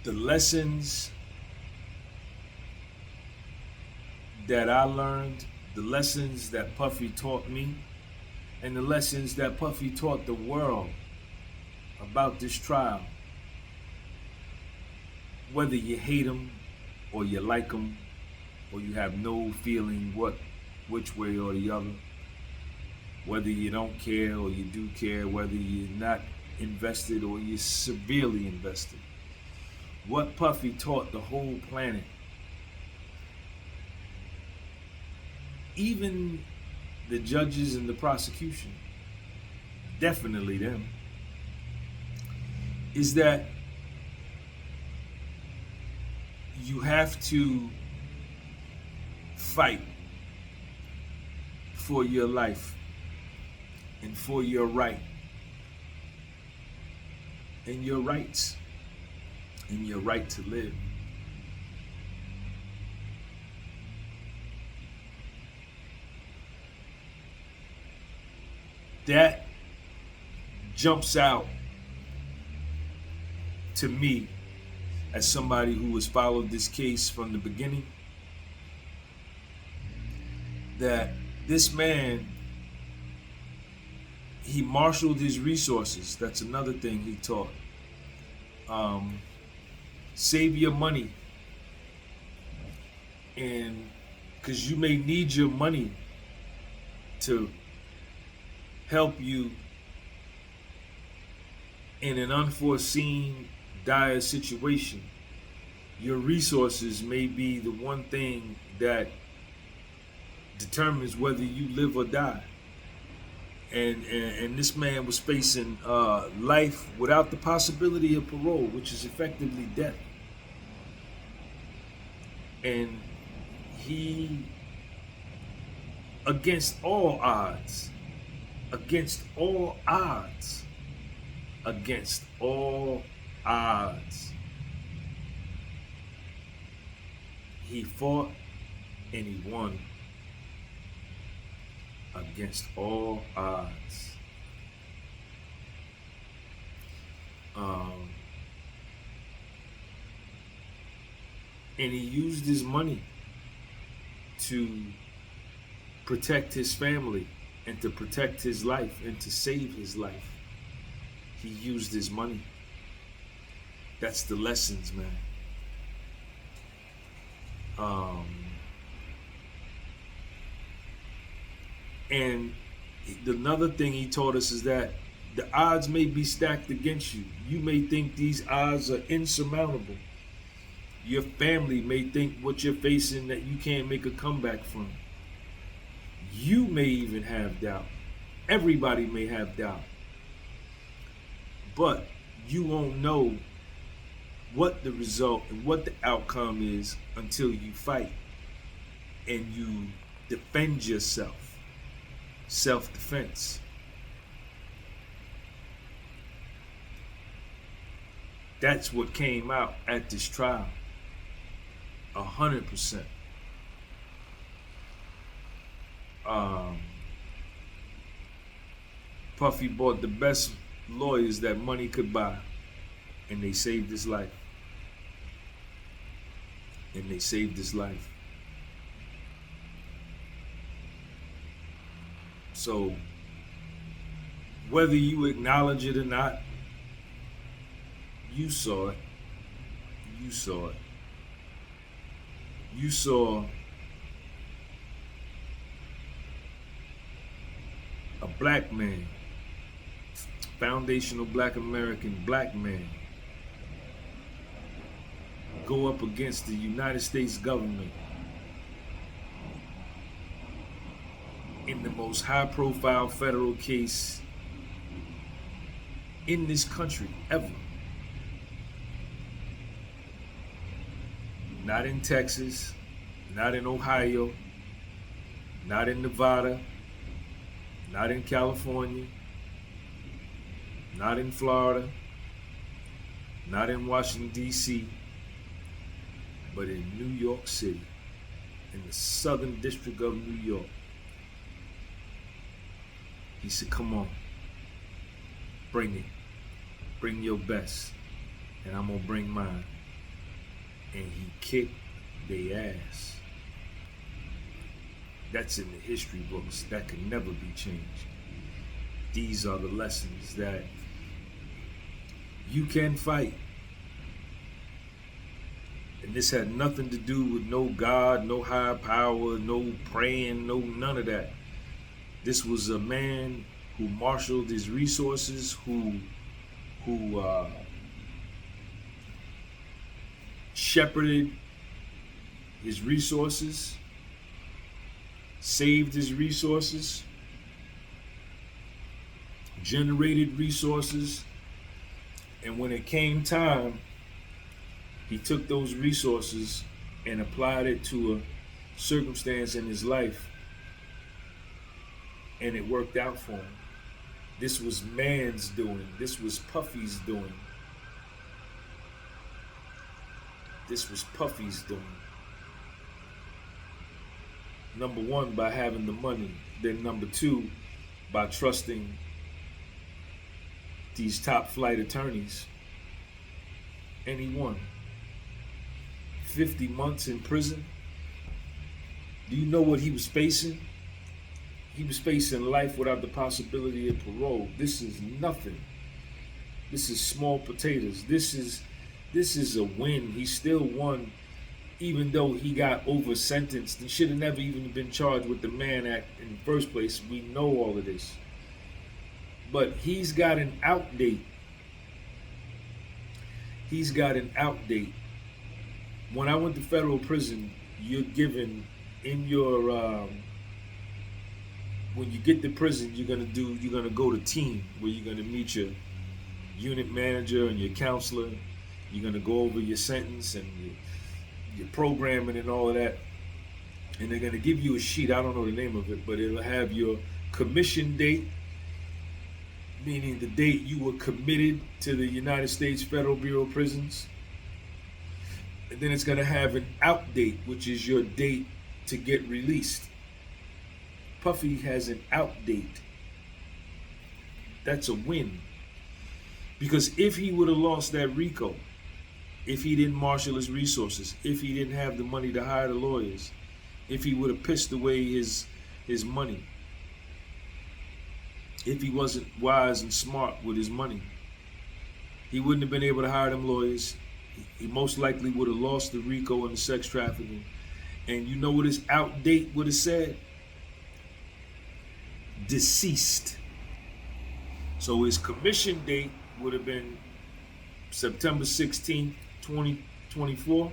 The lessons that I learned, the lessons that Puffy taught me, and the lessons that Puffy taught the world about this trial, whether you hate him or you like him or you have no feeling which way or the other, whether you don't care or you do care, whether you're not invested or you're severely invested. What Puffy taught the whole planet, even the judges and the prosecution, definitely them, is that you have to fight for your life and for your right and your rights and your right to live. That jumps out to me as somebody who has followed this case from the beginning, that this man, he marshaled his resources. That's another thing he taught. Save your money, and because you may need your money to help you in an unforeseen dire situation. Your resources may be the one thing that determines whether you live or die. And this man was facing life without the possibility of parole, which is effectively death. And he, against all odds, against all odds, against all odds, he fought and he won against all odds. And he used his money to protect his family and to protect his life and to save his life. He used his money. That's the lessons, man. And another thing he taught us is that the odds may be stacked against you. You may think these odds are insurmountable. Your family may think what you're facing that you can't make a comeback from. You may even have doubt. Everybody may have doubt. But you won't know what the result and what the outcome is until you fight and you defend yourself. Self-defense. That's what came out at this trial. 100%. Puffy bought the best lawyers that money could buy, and they saved his life. And they saved his life. So, whether you acknowledge it or not, you saw it. You saw it. You saw a black man, foundational black American black man, go up against the United States government in the most high-profile federal case in this country ever. Not in Texas, not in Ohio, not in Nevada, not in California, not in Florida, not in Washington, D.C., but in New York City, in the Southern District of New York. He said, come on, bring it. Bring your best, and I'm going to bring mine. and he kicked their ass. That's in the history books. That can never be changed. These are the lessons that you can fight. And this had nothing to do with no God, no higher power, no praying, no none of that. This was a man who marshaled his resources, who shepherded his resources, saved his resources, generated resources, and when it came time, he took those resources and applied it to a circumstance in his life, and it worked out for him. This was man's doing. This was Puffy's doing. This was Puffy's doing. Number one, by having the money. Then number two, by trusting these top flight attorneys. And he won. 50 months in prison. Do you know what he was facing? He was facing life without the possibility of parole. This is nothing. This is small potatoes. This is a win. He still won, even though he got over sentenced and should have never even been charged with the Mann Act in the first place. We know all of this. But he's got an out date. He's got an out date. When I went to federal prison, you're given in your when you get to prison, you're gonna go to team, where you're gonna meet your unit manager and your counselor. You're gonna go over your sentence and your programming and all of that, and they're gonna give you a sheet. I don't know the name of it, but it'll have your commission date, meaning the date you were committed to the United States Federal Bureau of Prisons. And then it's going to have an out date, which is your date to get released. Puffy has an out date. That's a win. Because if he would have lost that RICO, if he didn't marshal his resources, if he didn't have the money to hire the lawyers, if he would have pissed away his money, if he wasn't wise and smart with his money, he wouldn't have been able to hire them lawyers. He most likely would have lost the RICO and the sex trafficking. And you know what his out date would have said? Deceased. So his commission date would have been September 16th, 2024,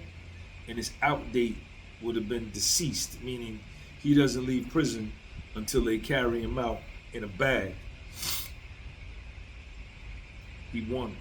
and his out date would have been deceased, meaning he doesn't leave prison until they carry him out in a bag. He won.